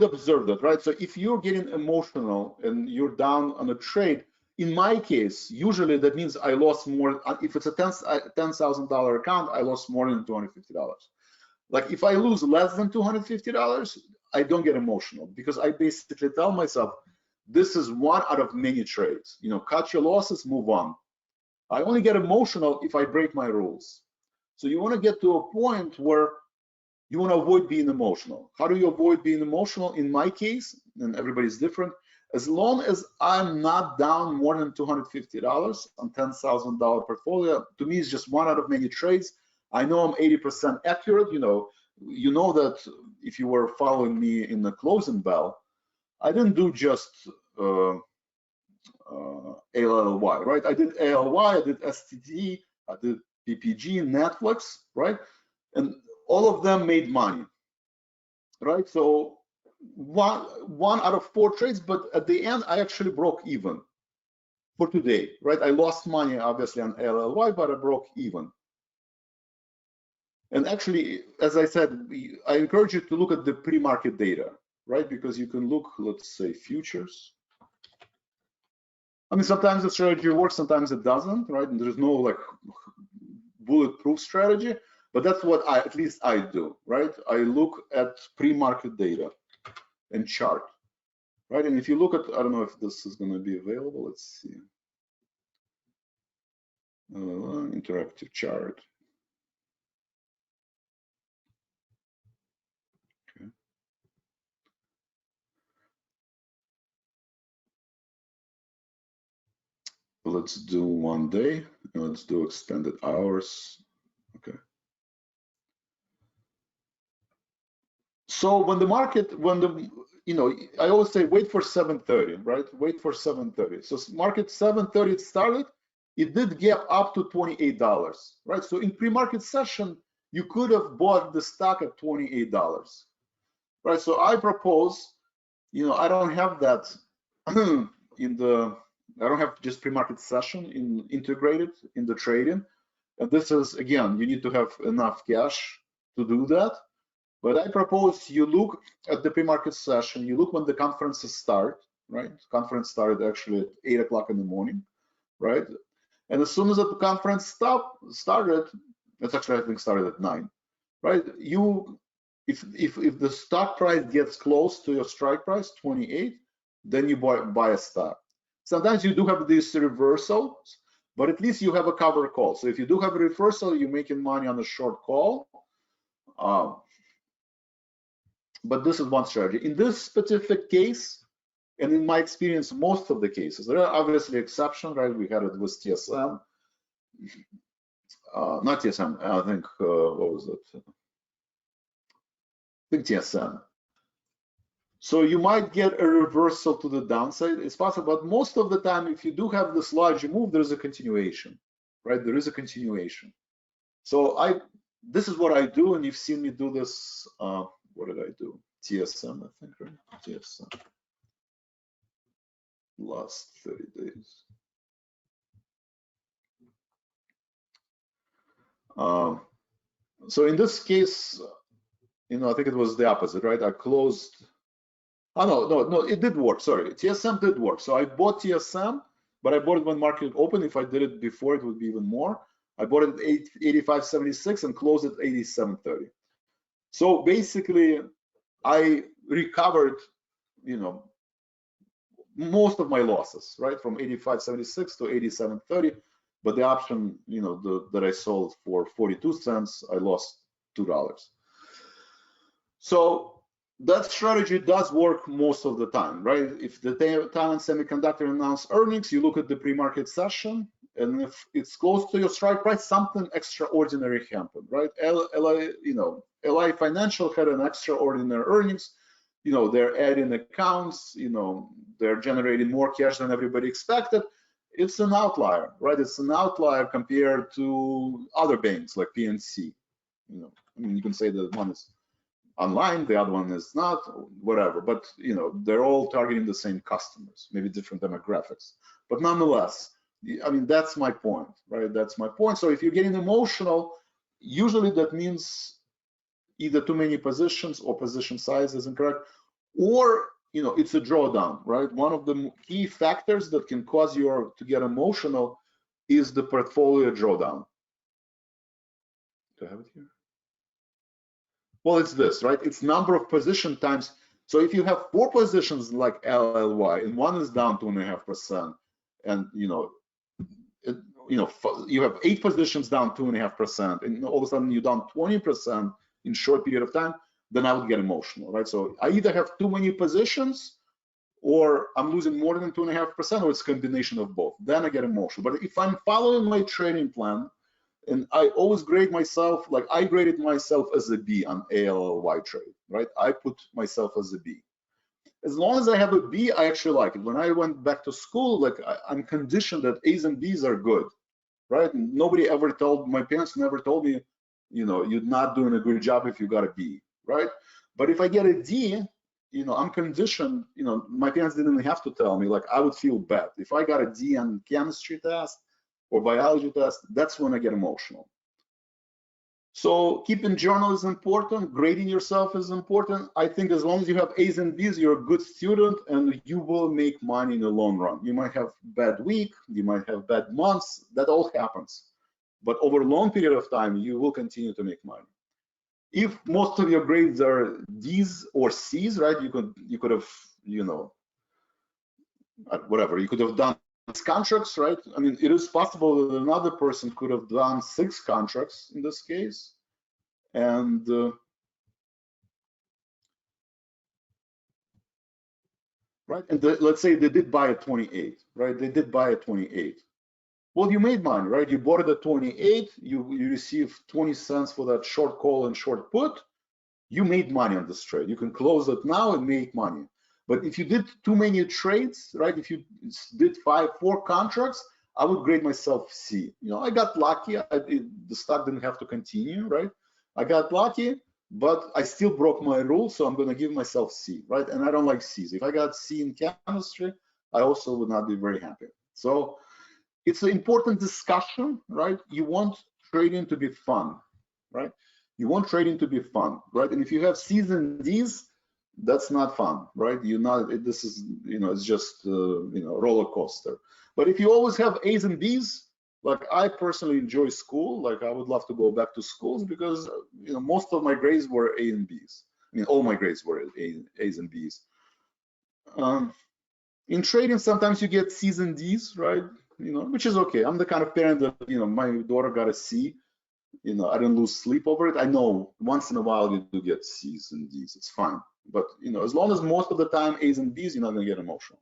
observe that, right? So if you're getting emotional and you're down on a trade, in my case, usually that means I lost more. If it's a $10,000 account, I lost more than $250. Like if I lose less than $250, I don't get emotional, because I basically tell myself, this is one out of many trades. You know, cut your losses, move on. I only get emotional if I break my rules. So you want to get to a point where you want to avoid being emotional. How do you avoid being emotional? In my case, and everybody's different, as long as I'm not down more than $250 on $10,000 portfolio, to me it's just one out of many trades. I know I'm 80% accurate. You know that if you were following me in the closing bell, I didn't do just ALLY, right? I did ALY, I did STD, I did PPG, Netflix, right? And all of them made money, right? So one out of 4 trades, but at the end, I actually broke even for today, right? I lost money, obviously, on ALLY, but I broke even. And actually, as I said, I encourage you to look at the pre-market data, right? Because you can look, let's say, futures. I mean, sometimes the strategy works, sometimes it doesn't, right? And there's no like bulletproof strategy, but that's what at least I do, right? I look at pre-market data and chart, right? And if you look at, I don't know if this is going to be available. Let's see. Interactive chart. Okay. Let's do 1 day, and let's do extended hours. Okay. So when the market, I always say wait for 7:30, right? Wait for 7:30. So market 7:30 it started, it did gap up to $28, right? So in pre-market session, you could have bought the stock at $28, right? So I propose, I don't have that I don't have just pre-market session integrated in the trading. And this is, again, you need to have enough cash to do that. But I propose you look at the pre-market session, you look when the conferences start, right? Conference started actually at 8 o'clock in the morning, right? And as soon as the conference started, it's actually, I think, started at 9, right? If the stock price gets close to your strike price, 28, then you buy a stock. Sometimes you do have these reversals, but at least you have a cover call. So if you do have a reversal, you're making money on a short call. But this is one strategy. In this specific case, and in my experience, most of the cases, there are obviously exceptions, right? We had it with TSM, not TSM, I think, what was it? I think TSM. So you might get a reversal to the downside. It's possible, but most of the time, if you do have this large move, there's a continuation, right? There is a continuation. So this is what I do, and you've seen me do this. What did I do? TSM, I think, right? TSM. Last 30 days. So in this case, I think it was the opposite, right? I closed. Oh, no, it did work. Sorry, TSM did work. So I bought TSM, but I bought it when market opened. If I did it before, it would be even more. I bought it at 85.76 and closed it at 87.30. So basically, I recovered, most of my losses, right, from 85.76 to 87.30. But the option, that I sold for 42 cents, I lost $2. So that strategy does work most of the time, right? If the Thailand Semiconductor announced earnings, you look at the pre-market session, and if it's close to your strike price, something extraordinary happened, right? LI Financial had an extraordinary earnings. They're adding accounts. They're generating more cash than everybody expected. It's an outlier, right? It's an outlier compared to other banks like PNC. You can say that one is online, the other one is not, whatever. But they're all targeting the same customers, maybe different demographics. But nonetheless, that's my point, right? That's my point. So if you're getting emotional, usually that means either too many positions or position size is incorrect, or it's a drawdown, right? One of the key factors that can cause you to get emotional is the portfolio drawdown. Do I have it here? Well, it's this, right? It's number of position times. So if you have 4 positions like LLY and one is down 2.5%, and you have 8 positions down 2.5%, and all of a sudden you're down 20% in short period of time, then I would get emotional, right? So I either have too many positions, or I'm losing more than 2.5%, or it's a combination of both. Then I get emotional. But if I'm following my trading plan, and I always grade myself, like I graded myself as a B on ALLY trade, right? I put myself as a B. As long as I have a B, I actually like it. When I went back to school, like I'm conditioned that A's and B's are good, right? And nobody ever my parents never told me, you're not doing a good job if you got a B, right? But if I get a D, I'm conditioned, my parents didn't have to tell me, like I would feel bad. If I got a D on chemistry test or biology test, that's when I get emotional. So keeping journal is important, grading yourself is important. I think as long as you have A's and B's, you're a good student and you will make money in the long run. You might have bad week, you might have bad months, that all happens. But over a long period of time, you will continue to make money. If most of your grades are D's or C's, right, you could have, whatever, you could have done contracts, right? I mean, it is possible that another person could have done 6 contracts in this case, and right, and let's say they did buy at 28, right? They did buy at 28. Well, you made money, right? You bought it at 28, you received 20 cents for that short call and short put. You made money on this trade. You can close it now and make money. But if you did too many trades, right? If you did 4 contracts, I would grade myself C. I got lucky. The stock didn't have to continue, right? I got lucky, but I still broke my rule, so I'm going to give myself C, right? And I don't like C's. If I got C in chemistry, I also would not be very happy. So it's an important discussion, right? You want trading to be fun, right? You want trading to be fun, right? And if you have C's and D's, that's not fun, right? This is, it's just, roller coaster. But if you always have A's and B's, like I personally enjoy school, like I would love to go back to schools because, most of my grades were A and B's. I mean, all my grades were A's and B's. In trading, sometimes you get C's and D's, right? Which is okay. I'm the kind of parent that, my daughter got a C. I didn't lose sleep over it. I know once in a while you do get C's and D's. It's fine. But, as long as most of the time A's and B's, you're not going to get emotional.